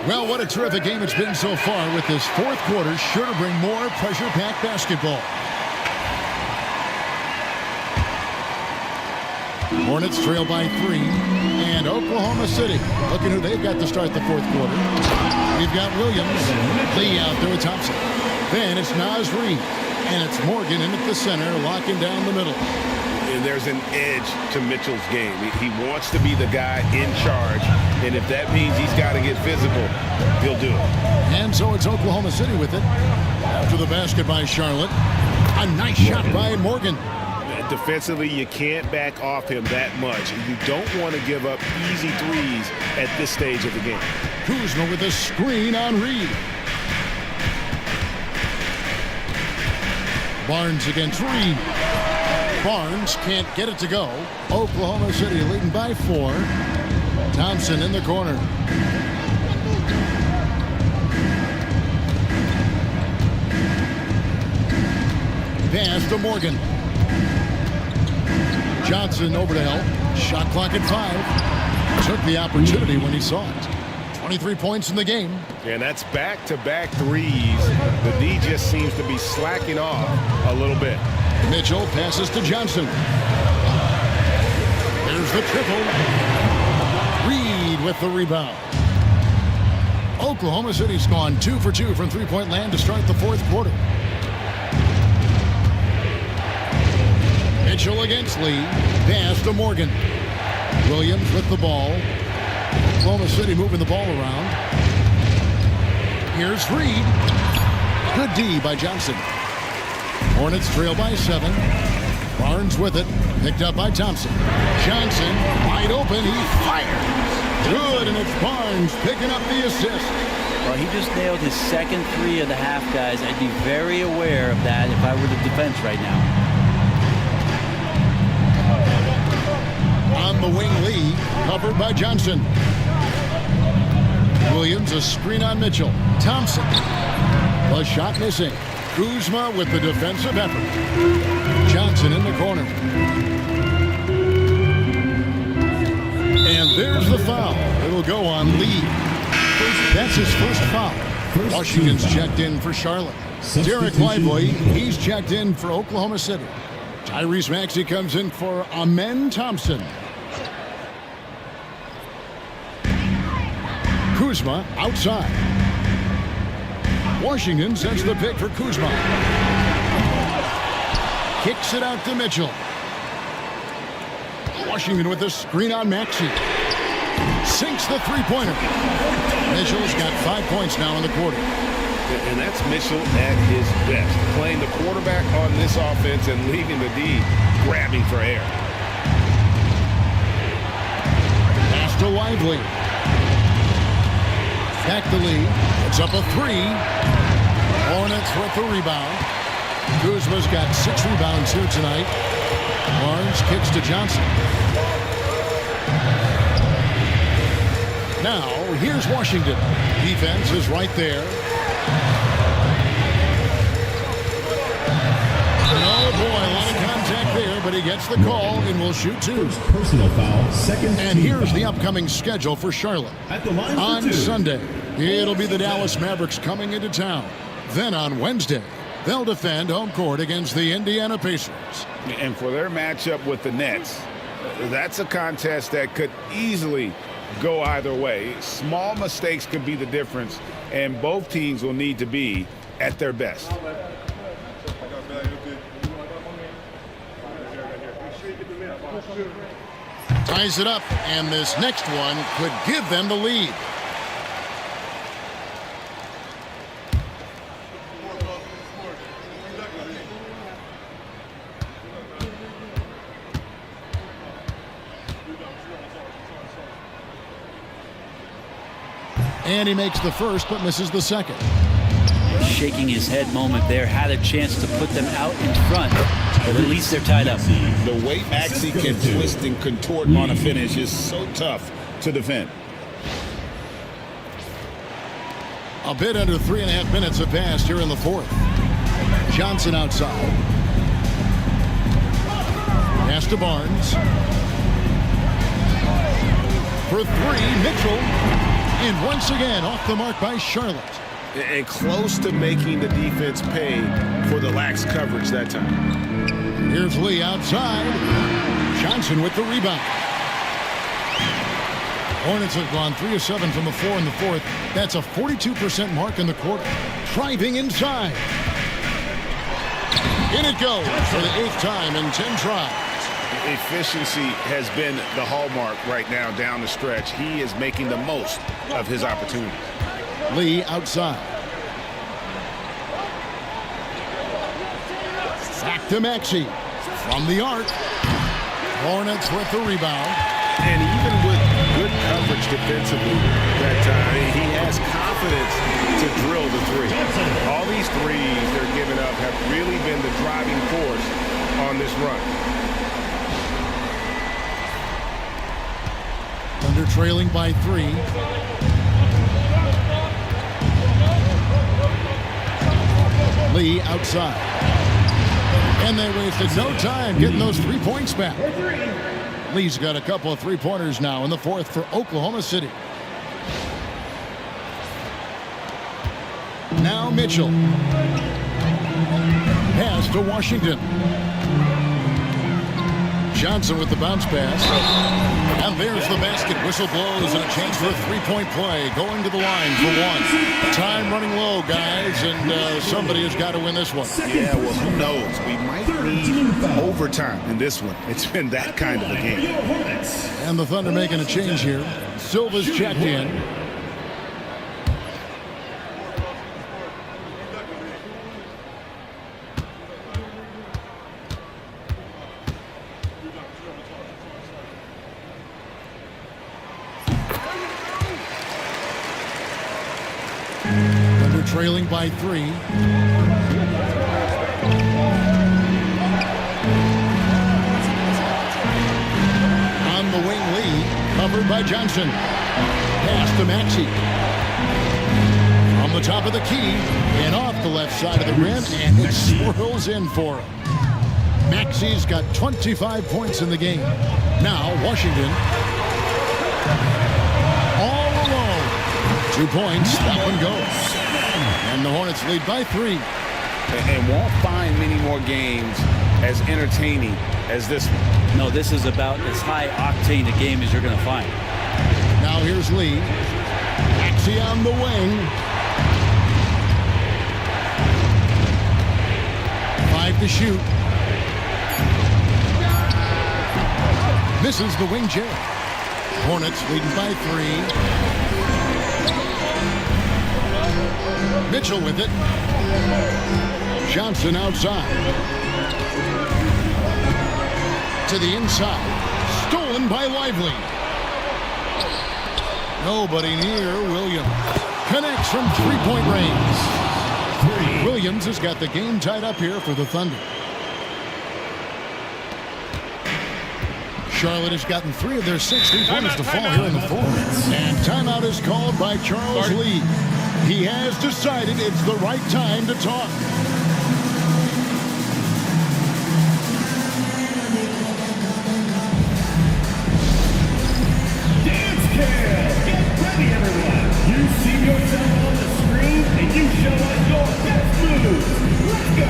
Well, what a terrific game it's been so far, with this fourth quarter sure to bring more pressure-packed basketball. Hornets trail by 3, and Oklahoma City looking who they've got to start the fourth quarter. We've got Williams, Lee out there with Thompson. Then it's Naz Reid, and it's Morgan in at the center, locking down the middle. And there's an edge to Mitchell's game. He wants to be the guy in charge, and if that means he's got to get physical, he'll do it. And so it's Oklahoma City with it. After the basket by Charlotte, a nice shot by Morgan. Defensively, you can't back off him that much. You don't want to give up easy threes at this stage of the game. Kuzma with a screen on Reid. Barnes against Reid. Barnes can't get it to go. Oklahoma City leading by 4. Thompson in the corner. Pass to Morgan. Johnson over to help. Shot clock at 5. Took the opportunity when he saw it. 23 points in the game. And that's back-to-back threes. The D just seems to be slacking off a little bit. Mitchell passes to Johnson. There's the triple. Reid with the rebound. Oklahoma City's gone 2 for 2 from three-point land to start the fourth quarter. Mitchell against Lee. Pass to Morgan. Williams with the ball. Oklahoma City moving the ball around. Here's Reid. Good D by Johnson. Hornets trail by 7. Barnes with it. Picked up by Thompson. Johnson wide open. He fires. Good, and it's Barnes picking up the assist. Well, he just nailed his second 3 of the half, guys. I'd be very aware of that if I were the defense right now. On the wing, Lee, covered by Johnson. Williams, a screen on Mitchell. Thompson, the shot missing. Kuzma with the defensive effort. Johnson in the corner. And there's the foul. It'll go on Lee. That's his first foul. Washington's checked in for Charlotte. Derek Lively, he's checked in for Oklahoma City. Tyrese Maxey comes in for Amen Thompson. Kuzma outside. Washington sends the pick for Kuzma. Kicks it out to Mitchell. Washington with the screen on Maxey. Sinks the three-pointer. Mitchell's got 5 points now in the quarter. And that's Mitchell at his best. Playing the quarterback on this offense and leaving the D grabbing for air. Pass to Lively. Back to Lee. It's up a 3. Hornets with the rebound. Kuzma's got 6 rebounds here tonight. Barnes kicks to Johnson. Now, here's Washington. Defense is right there. Oh boy, a lot of contact there, but he gets the call and will shoot 2. Personal foul, second. And here's the upcoming schedule for Charlotte. At the line on Sunday, it'll be the Dallas Mavericks coming into town. Then on Wednesday, they'll defend home court against the Indiana Pacers. And for their matchup with the Nets, that's a contest that could easily go either way. Small mistakes could be the difference, and both teams will need to be at their best. Ties it up, and this next one could give them the lead. And he makes the first but misses the second. shaking his head moment there. Had a chance to put them out in front, but at least they're tied up. The way Maxey can twist and contort on a finish is so tough to defend. A bit under 3.5 minutes have passed here in the fourth. Johnson outside. Pass to Barnes. For three, Mitchell. And once again, off the mark by Charlotte. And close to making the defense pay for the lax coverage that time. Here's Lee outside. Johnson with the rebound. Hornets have gone 3 of 7 from the floor in the fourth. That's a 42% mark in the quarter. Driving inside. In it goes for the 8th time in 10 tries. Efficiency has been the hallmark right now down the stretch. He is making the most of his opportunities. Lee outside. Back to Maxey. From the arc. Hornets with the rebound. And even with good coverage defensively that he has confidence to drill the three. All these threes they're giving up have really been the driving force on this run. Thunder trailing by 3. Lee outside. And they wasted no time getting those 3 points back. Lee's got a couple of 3-pointers now in the fourth for Oklahoma City. Now Mitchell. Pass to Washington. Johnson with the bounce pass. And there's the basket. Whistle blows and a chance for a 3-point play. Going to the line for one. Time running low, guys, and somebody has got to win this one. Yeah, well, who knows? We might need overtime in this one. It's been that kind of a game. And the Thunder making a change here. Silva's checked in. Trailing by 3. On the wing, Lee, covered by Johnson. Pass to Maxey. From the top of the key and off the left side of the rim, and it swirls in for him. Maxey's got 25 points in the game. Now Washington. All alone. 2 points. That one goes. And the Hornets lead by 3. And won't find many more games as entertaining as this one. No, this is about as high octane a game as you're going to find. Now here's Lee. Maxey on the wing. 5 to shoot. Misses the wing jam. Hornets leading by 3. Mitchell with it. Johnson outside. To the inside. Stolen by Lively. Nobody near Williams. Connects from 3-point range. Williams has got the game tied up here for the Thunder. Charlotte has gotten 3 of their 6 3-pointers to fall here in the fourth. And timeout is called by Charles Lee. He has decided it's the right time to talk. Dance Cam! Get ready, everyone! You see yourself on the screen, and you show us your best moves. Let's go!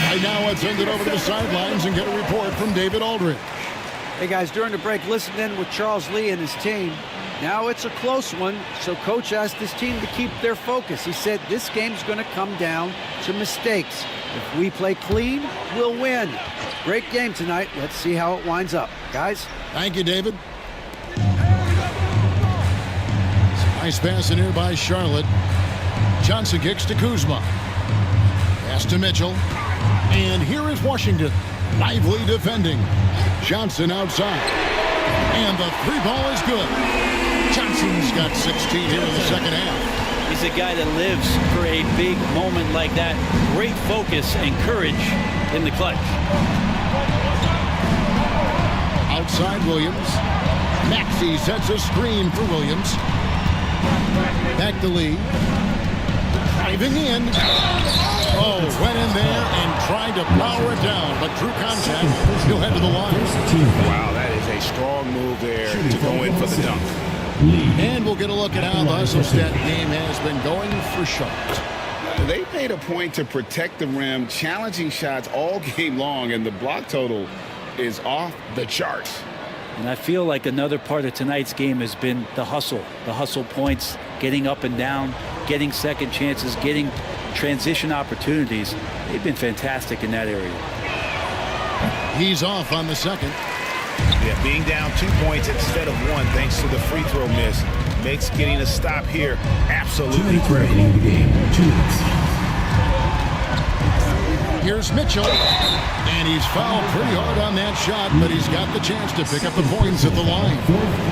Right now, let's send it over to the sidelines and get a report from David Aldridge. Hey guys, during the break, listen in with Charles Lee and his team. Now it's a close one, so coach asked his team to keep their focus. He said this game's going to come down to mistakes. If we play clean, we'll win. Great game tonight. Let's see how it winds up. Guys? Thank you, David. Nice pass in here by Charlotte. Johnson kicks to Kuzma. Pass to Mitchell. And here is Washington. Lively defending. Johnson outside. And the three ball is good. Johnson's got 16 here in the second half. He's a guy that lives for a big moment like that. Great focus and courage in the clutch. Outside Williams. Maxey sets a screen for Williams. Back to Lee. Driving in. Oh, went in there and tried to power it down, but drew contact. He'll head to the line. Wow, that is a strong move there to go in for the dunk. And we'll get a look at how the Husselstadt game has been going for Sharps. They made a point to protect the rim, challenging shots all game long, and the block total is off the charts. And I feel like another part of tonight's game has been the hustle points, getting up and down, getting second chances, getting transition opportunities. They've been fantastic in that area. He's off on the second. Yeah, being down 2 points instead of 1 thanks to the free throw miss makes getting a stop here absolutely threatening the game. 2 minutes. Here's Mitchell, and he's fouled pretty hard on that shot, but he's got the chance to pick up the points at the line.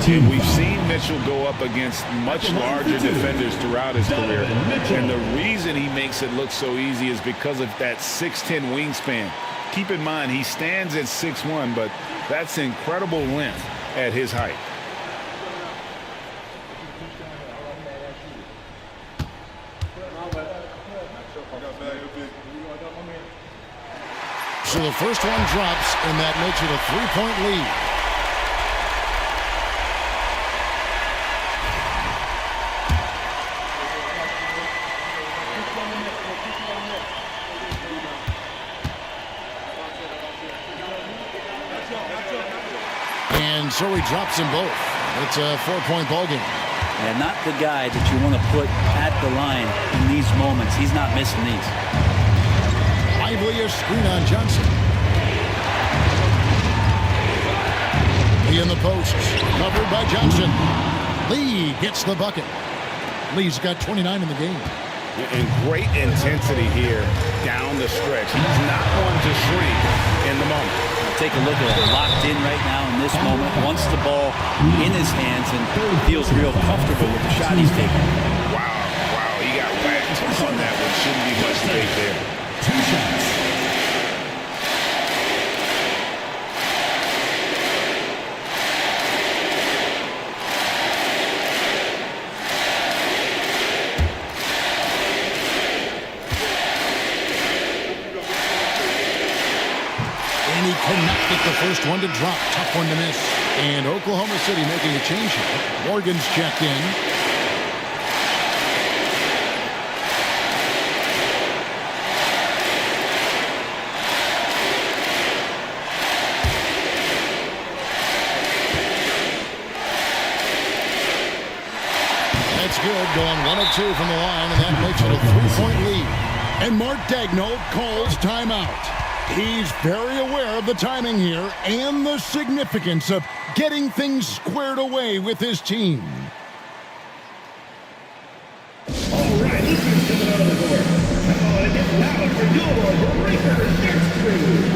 And we've seen Mitchell go up against much larger defenders throughout his career, and the reason he makes it look so easy is because of that 6'10" wingspan. Keep in mind, he stands at 6'1", but that's incredible length at his height. So the first one drops, and that makes it a 3-point lead. And so he drops them both. It's a 4-point ball game. And not the guy that you want to put at the line in these moments. He's not missing these. Lively a screen on Johnson. Lee in the post, covered by Johnson. Lee gets the bucket. Lee's got 29 in the game. And great intensity here down the stretch. He's not one to shrink in the moment. Take a look at it. Locked in right now in this moment. Wants the ball in his hands and feels real comfortable with the shot he's taking. Wow, he got whacked on that one. Shouldn't be much debate there. 2 shots. And he cannot get the first one to drop. Tough one to miss. And Oklahoma City making a change here. Morgan's checked in. That's good. Going 1 of 2 from the line, and that makes it a 3-point lead. And Mark Daigneault calls timeout. He's very aware of the timing here and the significance of getting things squared away with his team. All right, who's coming out of the court? Come on and get loud for your Breakers next crew.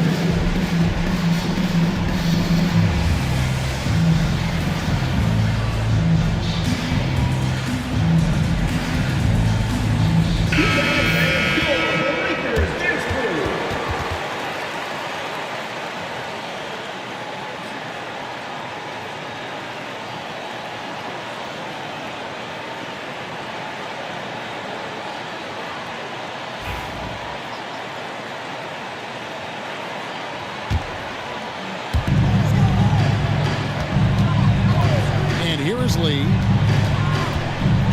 Lee.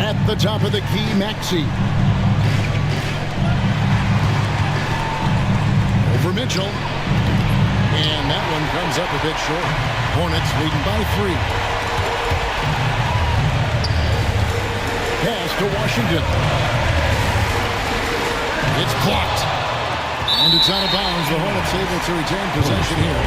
At the top of the key, Maxey. Over Mitchell. And that one comes up a bit short. Hornets leading by 3. Pass to Washington. It's blocked. And it's out of bounds. The Hornets able to retain possession here.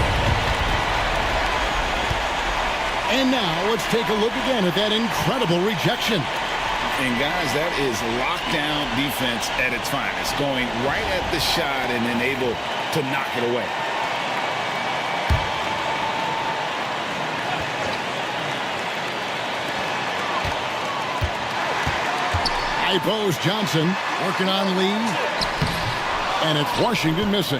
And now let's take a look again at that incredible rejection. And guys, that is lockdown defense at its finest. Going right at the shot and then able to knock it away. High post, Johnson working on Lee. And it's Washington missing.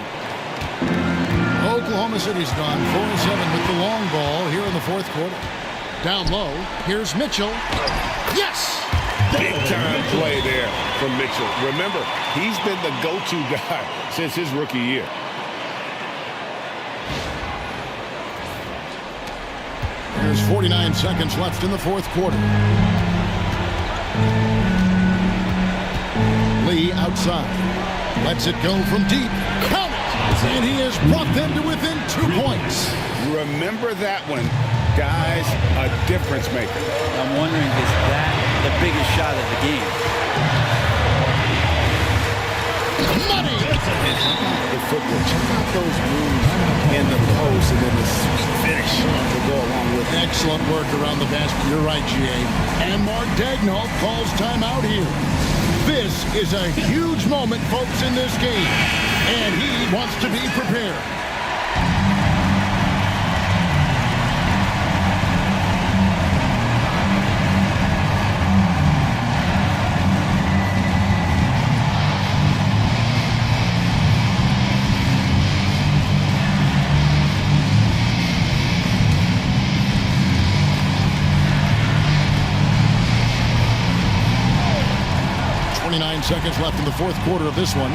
Oklahoma City's gone 4-7 with the long ball here in the fourth quarter. Down low, here's Mitchell. Yes! Big time play there from Mitchell. Remember, he's been the go-to guy since his rookie year. There's 49 seconds left in the fourth quarter. Lee outside. Lets it go from deep. Count it! And he has brought them to within 2 points. Remember that one, guys, a difference maker. I'm wondering, is that the biggest shot of the game? Money! The football, check out those moves in the post and then the finish to go along with it. Excellent work around the basket. You're right, G.A. And Mark Daigneault calls timeout here. This is a huge moment, folks, in this game. And he wants to be prepared. Seconds left in the fourth quarter of this one.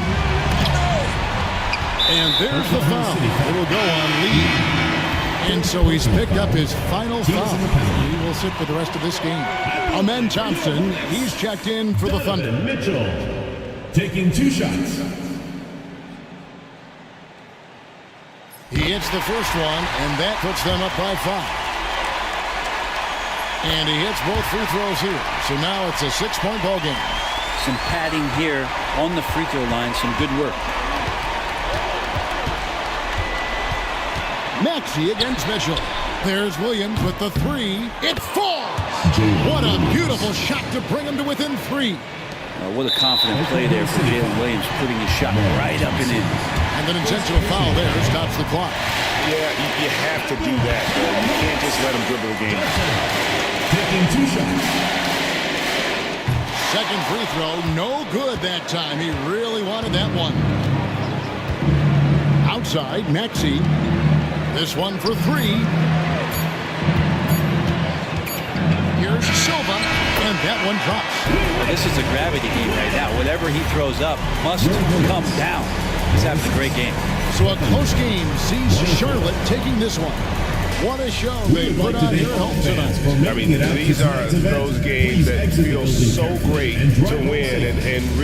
And there's the foul. It'll go on Lee. And so he's picked up his final foul. He will sit for the rest of this game. Amen Thompson, he's checked in for the Thunder. Mitchell taking 2 shots. He hits the first one, and that puts them up by 5. And he hits both free throws here. So now it's a 6-point ball game. Some padding here on the free throw line. Some good work. Maxey against Mitchell. There's Williams with the 3. It falls! What a beautiful shot to bring him to within 3. What a confident play there for Jalen Williams, putting his shot right up and in. And an intentional foul there stops the clock. Yeah, you have to do that, though. You can't just let him dribble the game. Taking 2 shots. Second free throw, no good that time. He really wanted that one. Outside, Maxey. This one for 3. Here's Silva, and that one drops. Well, this is a gravity game right now. Whatever he throws up must come down. He's having a great game. So a close game sees Charlotte taking this one. What a show they put on here at home tonight. I mean, these are those games that feel so great to win and